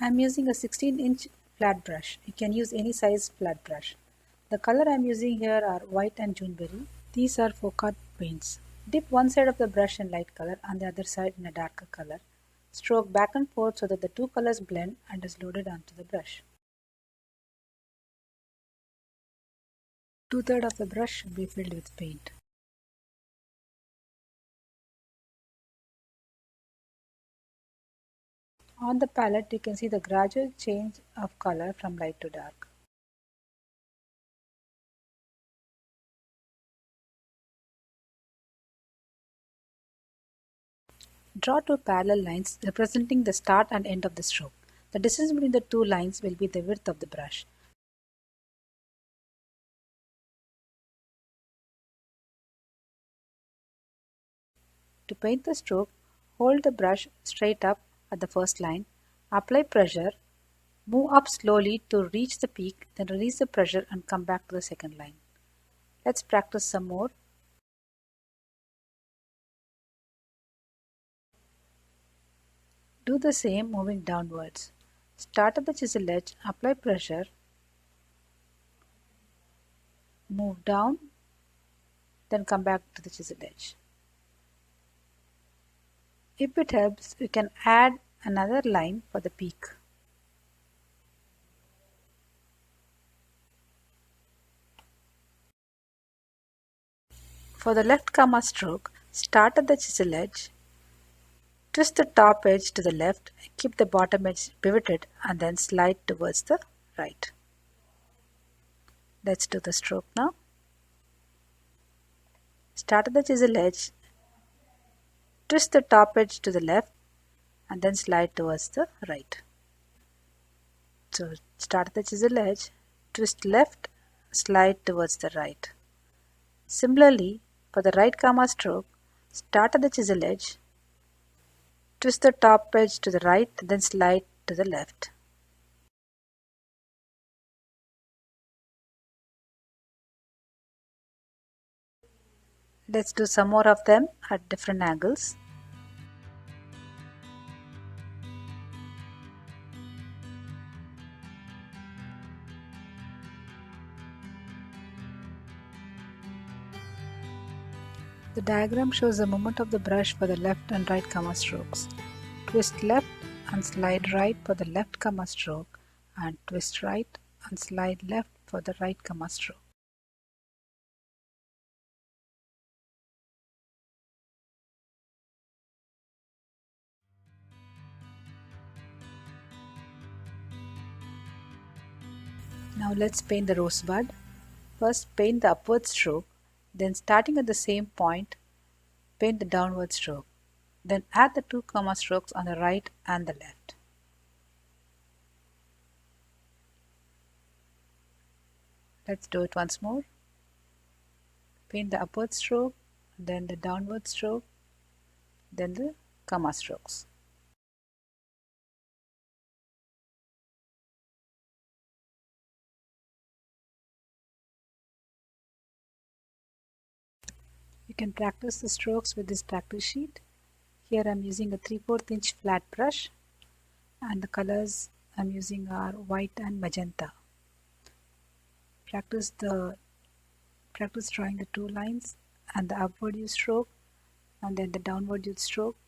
I'm using a 16-inch flat brush. You can use any size flat brush. The color I'm using here are white and Juneberry. These are Folkart paints. Dip one side of the brush in light color and the other side in a darker color. Stroke back and forth so that the two colors blend and is loaded onto the brush. Two-thirds of the brush should be filled with paint. On the palette, you can see the gradual change of color from light to dark. Draw two parallel lines representing the start and end of the stroke. The distance between the two lines will be the width of the brush. To paint the stroke, hold the brush straight up at the first line, apply pressure, move up slowly to reach the peak, then release the pressure and come back to the second line. Let's practice some more. Do the same moving downwards. Start at the chisel edge, apply pressure, move down, then come back to the chisel edge. If it helps, you can add another line for the peak. For the left comma stroke, start at the chisel edge, twist the top edge to the left, keep the bottom edge pivoted and then slide towards the right. Let's do the stroke now. Start at the chisel edge, twist the top edge to the left and then slide towards the right. So start at the chisel edge, twist left, slide towards the right. Similarly, for the right comma stroke, start at the chisel edge, twist the top edge to the right, then slide to the left. Let's do some more of them at different angles. The diagram shows the movement of the brush for the left and right comma strokes. Twist left and slide right for the left comma stroke and twist right and slide left for the right comma stroke. Now let's paint the rosebud. First paint the upward stroke, then starting at the same point, paint the downward stroke. Then add the two comma strokes on the right and the left. Let's do it once more. Paint the upward stroke, then the downward stroke, then the comma strokes. You can practice the strokes with this practice sheet. Here I'm using a 3/4 inch flat brush and the colors I'm using are white and magenta. Practice drawing the two lines and the upward you stroke and then the downward you stroke.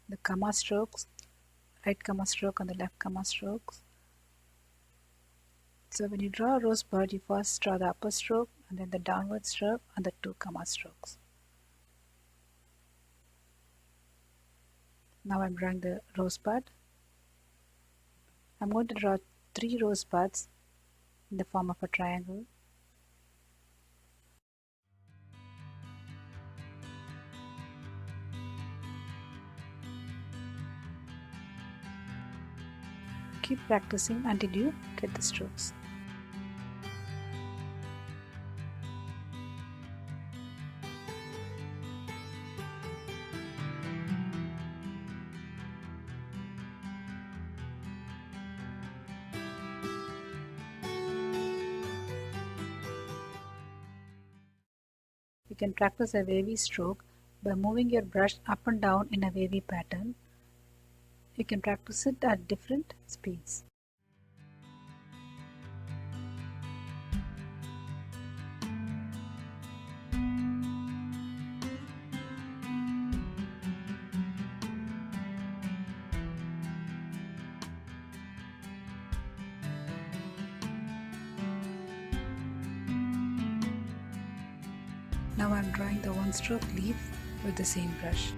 The comma strokes, right comma stroke and the left comma strokes. So when you draw a rosebud, you first draw the upper stroke and then the downward stroke and the two comma strokes. Now I'm drawing the rosebud. I'm going to draw 3 rosebuds in the form of a triangle. Keep practicing until you get the strokes. You can practice a wavy stroke by moving your brush up and down in a wavy pattern You can practice it at different speeds. Now I'm drawing the one stroke leaf with the same brush.